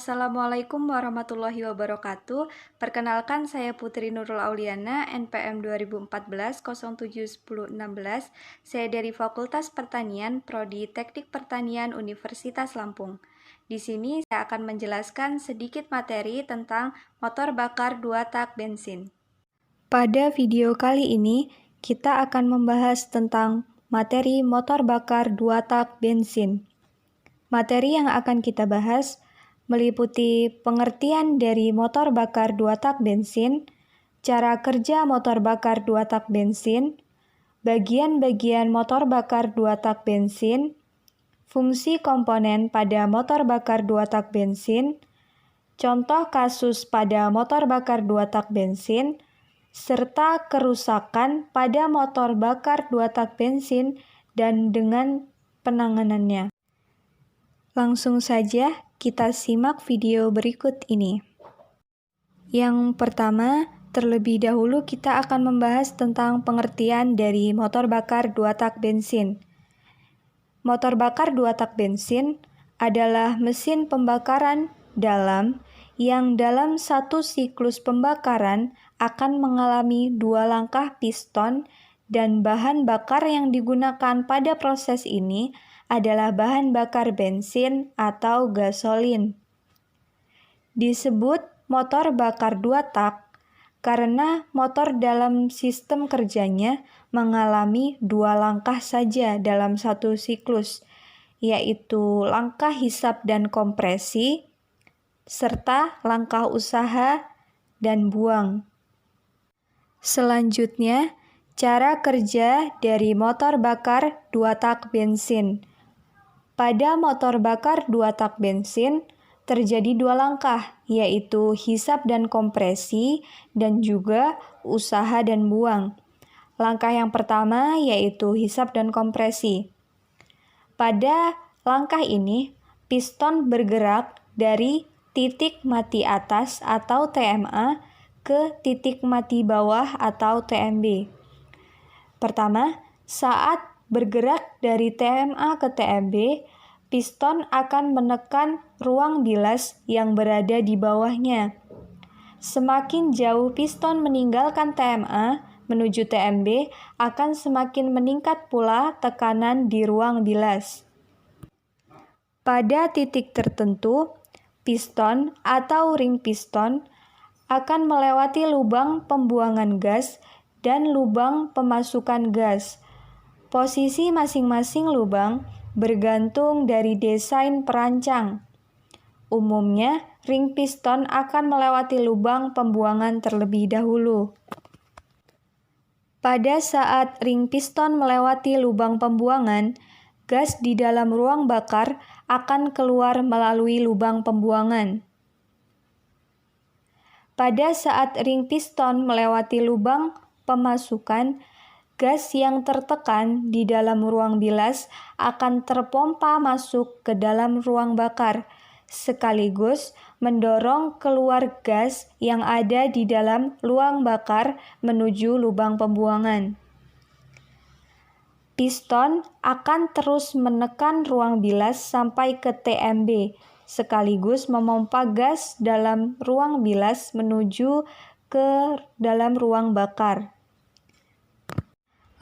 Assalamualaikum warahmatullahi wabarakatuh. Perkenalkan, saya Putri Nurul Auliana, NPM 2014-07-10-16. Saya dari Fakultas Pertanian, Prodi Teknik Pertanian Universitas Lampung. Di sini saya akan menjelaskan sedikit materi tentang motor bakar 2 tak bensin. Pada video kali ini, kita akan membahas tentang materi motor bakar 2 tak bensin. Materi yang akan kita bahas meliputi pengertian dari motor bakar 2 tak bensin, cara kerja motor bakar 2 tak bensin, bagian-bagian motor bakar 2 tak bensin, fungsi komponen pada motor bakar 2 tak bensin, contoh kasus pada motor bakar 2 tak bensin, serta kerusakan pada motor bakar 2 tak bensin dan dengan penanganannya. Langsung saja kita simak video berikut ini. Yang pertama, terlebih dahulu kita akan membahas tentang pengertian dari motor bakar 2 tak bensin. Motor bakar 2 tak bensin adalah mesin pembakaran dalam yang dalam satu siklus pembakaran akan mengalami 2 langkah piston dan bahan bakar yang digunakan pada proses ini adalah bahan bakar bensin atau gasolin. Disebut motor bakar 2 tak karena motor dalam sistem kerjanya mengalami 2 langkah saja dalam satu siklus, yaitu langkah hisap dan kompresi, serta langkah usaha dan buang. Selanjutnya, cara kerja dari motor bakar 2 tak bensin. Pada motor bakar 2 tak bensin, terjadi 2 langkah, yaitu hisap dan kompresi, dan juga usaha dan buang. Langkah yang pertama yaitu hisap dan kompresi. Pada langkah ini, piston bergerak dari titik mati atas atau TMA ke titik mati bawah atau TMB. Pertama, saat bergerak dari TMA ke TMB, piston akan menekan ruang bilas yang berada di bawahnya. Semakin jauh piston meninggalkan TMA menuju TMB, akan semakin meningkat pula tekanan di ruang bilas. Pada titik tertentu, piston atau ring piston akan melewati lubang pembuangan gas dan lubang pemasukan gas. Posisi masing-masing lubang bergantung dari desain perancang. Umumnya, ring piston akan melewati lubang pembuangan terlebih dahulu. Pada saat ring piston melewati lubang pembuangan, gas di dalam ruang bakar akan keluar melalui lubang pembuangan. Pada saat ring piston melewati lubang pemasukan, gas yang tertekan di dalam ruang bilas akan terpompa masuk ke dalam ruang bakar, sekaligus mendorong keluar gas yang ada di dalam ruang bakar menuju lubang pembuangan. Piston akan terus menekan ruang bilas sampai ke TMB, sekaligus memompa gas dalam ruang bilas menuju ke dalam ruang bakar.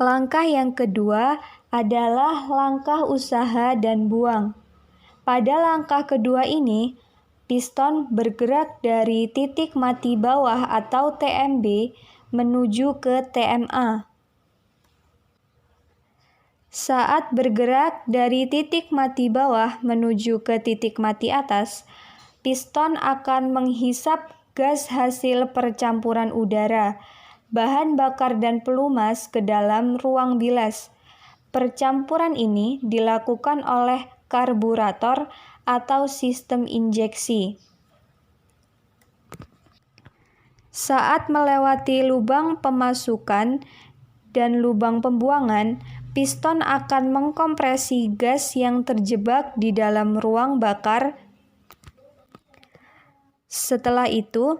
Langkah yang kedua adalah langkah usaha dan buang. Pada langkah kedua ini, piston bergerak dari titik mati bawah atau TMB menuju ke TMA. Saat bergerak dari titik mati bawah menuju ke titik mati atas, piston akan menghisap gas hasil percampuran udara, bahan bakar dan pelumas ke dalam ruang bilas. Percampuran ini dilakukan oleh karburator atau sistem injeksi. Saat melewati lubang pemasukan dan lubang pembuangan, piston akan mengkompresi gas yang terjebak di dalam ruang bakar. Setelah itu,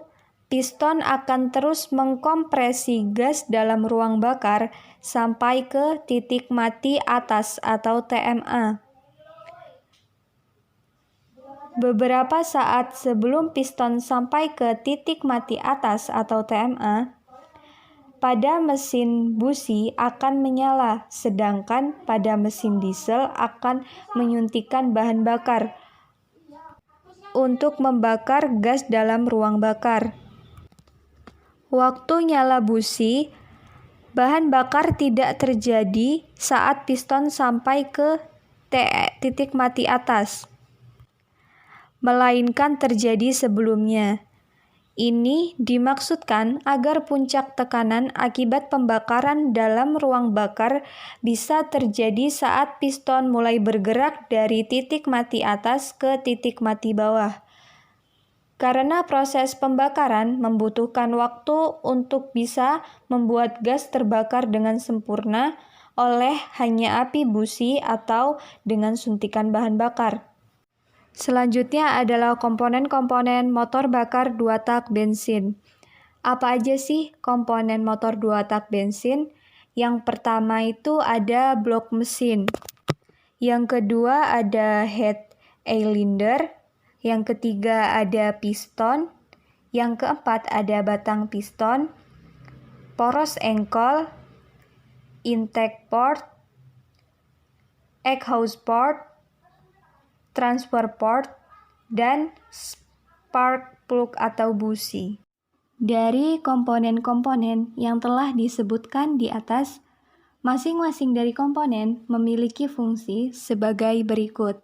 piston akan terus mengkompresi gas dalam ruang bakar sampai ke titik mati atas atau TMA. Beberapa saat sebelum piston sampai ke titik mati atas atau TMA, pada mesin busi akan menyala, sedangkan pada mesin diesel akan menyuntikkan bahan bakar untuk membakar gas dalam ruang bakar. Waktu nyala busi, bahan bakar tidak terjadi saat piston sampai ke titik mati atas, melainkan terjadi sebelumnya. Ini dimaksudkan agar puncak tekanan akibat pembakaran dalam ruang bakar bisa terjadi saat piston mulai bergerak dari titik mati atas ke titik mati bawah. Karena proses pembakaran membutuhkan waktu untuk bisa membuat gas terbakar dengan sempurna oleh hanya api busi atau dengan suntikan bahan bakar. Selanjutnya adalah komponen-komponen motor bakar 2 tak bensin. Apa aja sih komponen motor 2 tak bensin? Yang pertama itu ada blok mesin. Yang kedua ada head cylinder. Yang ketiga ada piston. Yang keempat ada batang piston, poros engkol, intake port, exhaust port, transfer port, dan spark plug atau busi. Dari komponen-komponen yang telah disebutkan di atas, masing-masing dari komponen memiliki fungsi sebagai berikut.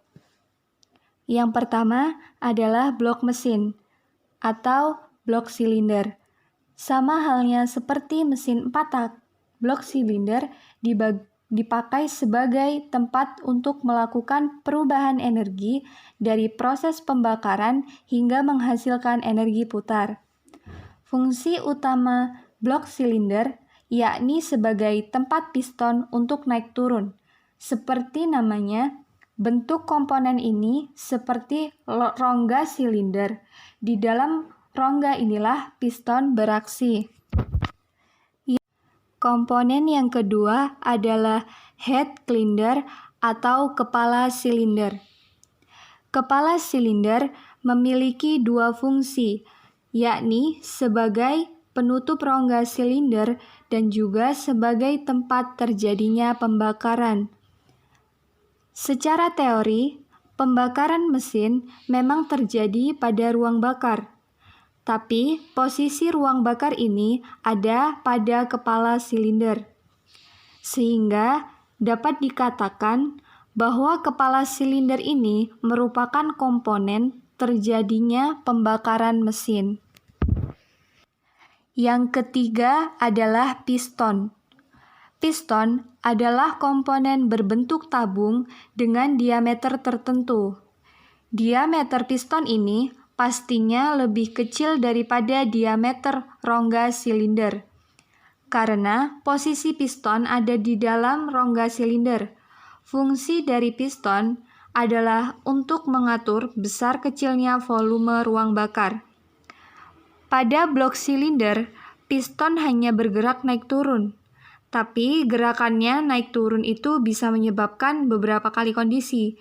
Yang pertama adalah blok mesin atau blok silinder. Sama halnya seperti mesin 4 tak, blok silinder dipakai sebagai tempat untuk melakukan perubahan energi dari proses pembakaran hingga menghasilkan energi putar. Fungsi utama blok silinder yakni sebagai tempat piston untuk naik turun. Seperti namanya, bentuk komponen ini seperti rongga silinder. Di dalam rongga inilah piston beraksi. Komponen yang kedua adalah head cylinder atau kepala silinder. Kepala silinder memiliki 2 fungsi, yakni sebagai penutup rongga silinder dan juga sebagai tempat terjadinya pembakaran. Secara teori, pembakaran mesin memang terjadi pada ruang bakar. Tapi posisi ruang bakar ini ada pada kepala silinder. Sehingga dapat dikatakan bahwa kepala silinder ini merupakan komponen terjadinya pembakaran mesin. Yang ketiga adalah piston. Piston adalah komponen berbentuk tabung dengan diameter tertentu. Diameter piston ini pastinya lebih kecil daripada diameter rongga silinder. Karena posisi piston ada di dalam rongga silinder. Fungsi dari piston adalah untuk mengatur besar kecilnya volume ruang bakar. Pada blok silinder, piston hanya bergerak naik turun. Tapi gerakannya naik turun itu bisa menyebabkan beberapa kali kondisi.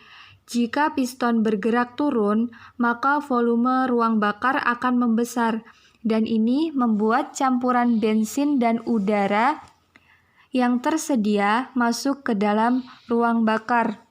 Jika piston bergerak turun, maka volume ruang bakar akan membesar, dan ini membuat campuran bensin dan udara yang tersedia masuk ke dalam ruang bakar.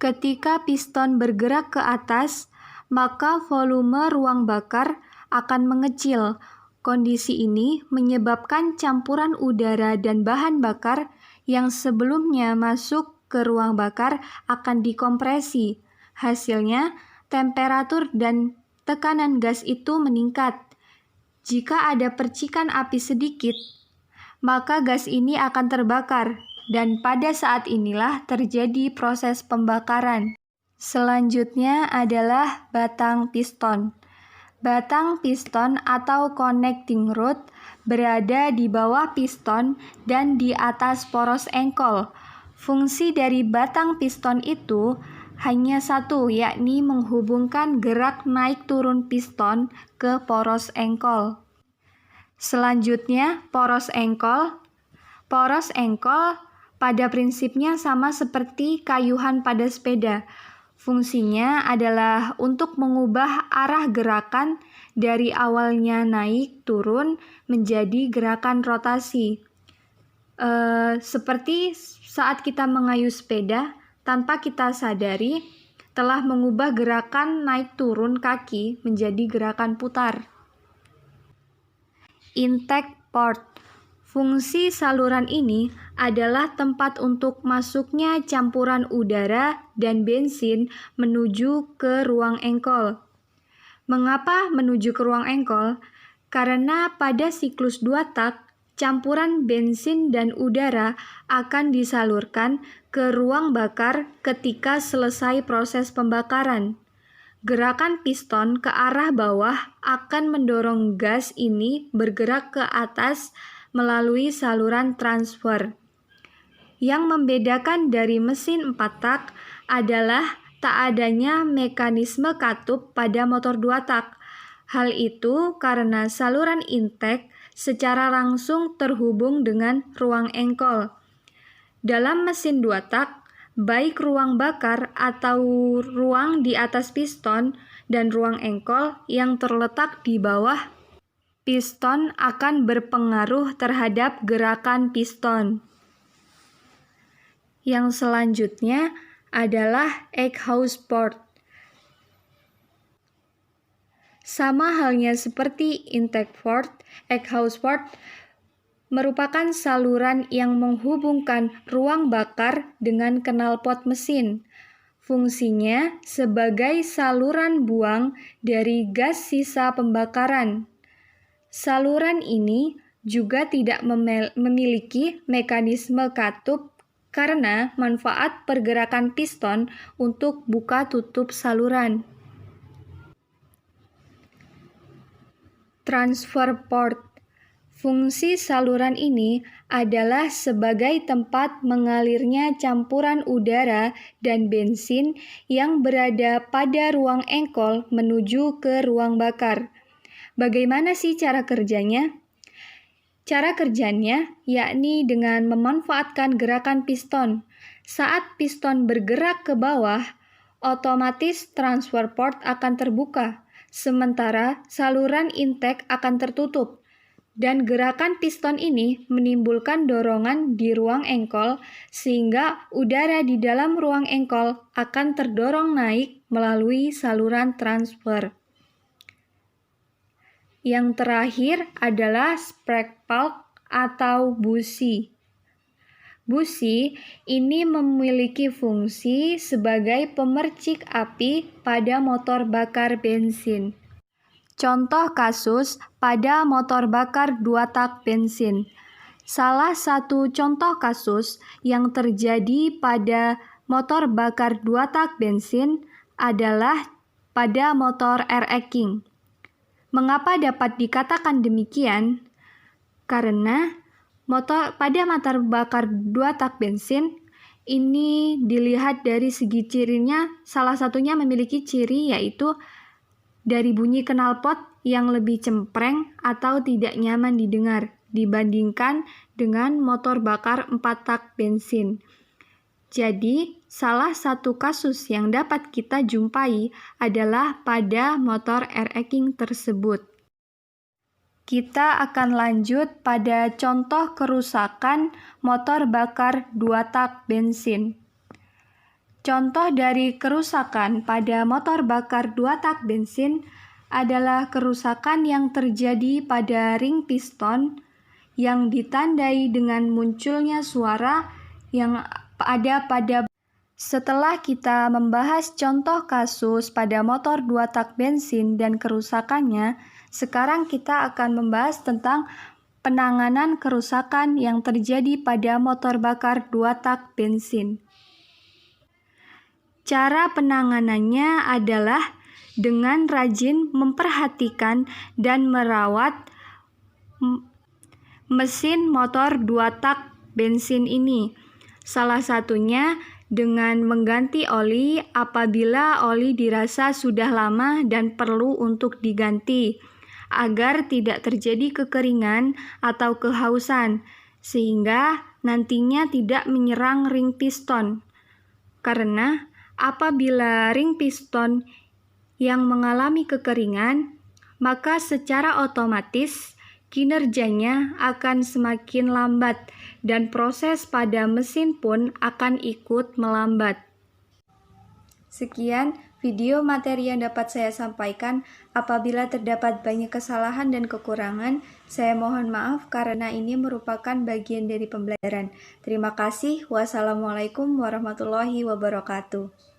Ketika piston bergerak ke atas, maka volume ruang bakar akan mengecil. Kondisi ini menyebabkan campuran udara dan bahan bakar yang sebelumnya masuk ke ruang bakar akan dikompresi. Hasilnya, temperatur dan tekanan gas itu meningkat. Jika ada percikan api sedikit, maka gas ini akan terbakar, dan pada saat inilah terjadi proses pembakaran. Selanjutnya adalah batang piston. Batang piston atau connecting rod berada di bawah piston dan di atas poros engkol. Fungsi dari batang piston itu hanya satu, yakni menghubungkan gerak naik turun piston ke poros engkol. Selanjutnya, poros engkol. Poros engkol pada prinsipnya sama seperti kayuhan pada sepeda. Fungsinya adalah untuk mengubah arah gerakan dari awalnya naik turun menjadi gerakan rotasi. Seperti saat kita mengayuh sepeda, tanpa kita sadari, telah mengubah gerakan naik turun kaki menjadi gerakan putar. Intake port. Fungsi saluran ini adalah tempat untuk masuknya campuran udara dan bensin menuju ke ruang engkol. Mengapa menuju ke ruang engkol? Karena pada siklus 2 tak, campuran bensin dan udara akan disalurkan ke ruang bakar ketika selesai proses pembakaran. Gerakan piston ke arah bawah akan mendorong gas ini bergerak ke atas melalui saluran transfer. Yang membedakan dari mesin 4 tak adalah tak adanya mekanisme katup pada motor 2 tak. Hal itu karena saluran intake secara langsung terhubung dengan ruang engkol. Dalam mesin 2 tak, baik ruang bakar atau ruang di atas piston dan ruang engkol yang terletak di bawah piston akan berpengaruh terhadap gerakan piston. Yang selanjutnya adalah exhaust port. Sama halnya seperti intake port, exhaust port merupakan saluran yang menghubungkan ruang bakar dengan knalpot mesin. Fungsinya sebagai saluran buang dari gas sisa pembakaran. Saluran ini juga tidak memiliki mekanisme katup karena manfaat pergerakan piston untuk buka tutup saluran. Transfer port. Fungsi saluran ini adalah sebagai tempat mengalirnya campuran udara dan bensin yang berada pada ruang engkol menuju ke ruang bakar. Bagaimana sih cara kerjanya? Cara kerjanya yakni dengan memanfaatkan gerakan piston. Saat piston bergerak ke bawah, otomatis transfer port akan terbuka, sementara saluran intake akan tertutup. Dan gerakan piston ini menimbulkan dorongan di ruang engkol sehingga udara di dalam ruang engkol akan terdorong naik melalui saluran transfer. Yang terakhir adalah spark plug atau busi. Busi ini memiliki fungsi sebagai pemercik api pada motor bakar bensin. Contoh kasus pada motor bakar 2 tak bensin. Salah satu contoh kasus yang terjadi pada motor bakar 2 tak bensin adalah pada motor RX King. Mengapa dapat dikatakan demikian? Karena pada motor bakar 2 tak bensin ini dilihat dari segi cirinya, salah satunya memiliki ciri yaitu dari bunyi knalpot yang lebih cempreng atau tidak nyaman didengar dibandingkan dengan motor bakar 4 tak bensin. Jadi, salah satu kasus yang dapat kita jumpai adalah pada motor RX King tersebut. Kita akan lanjut pada contoh kerusakan motor bakar 2 tak bensin. Contoh dari kerusakan pada motor bakar 2 tak bensin adalah kerusakan yang terjadi pada ring piston yang ditandai dengan munculnya suara yang ada pada. Setelah kita membahas contoh kasus pada motor 2 tak bensin dan kerusakannya, sekarang kita akan membahas tentang penanganan kerusakan yang terjadi pada motor bakar 2 tak bensin. Cara penanganannya adalah dengan rajin memperhatikan dan merawat mesin motor 2 tak bensin ini. Salah satunya dengan mengganti oli apabila oli dirasa sudah lama dan perlu untuk diganti, agar tidak terjadi kekeringan atau kehausan, sehingga nantinya tidak menyerang ring piston. Karena apabila ring piston yang mengalami kekeringan, maka secara otomatis kinerjanya akan semakin lambat dan proses pada mesin pun akan ikut melambat. Sekian video materi yang dapat saya sampaikan. Apabila terdapat banyak kesalahan dan kekurangan, saya mohon maaf karena ini merupakan bagian dari pembelajaran. Terima kasih. Wassalamualaikum warahmatullahi wabarakatuh.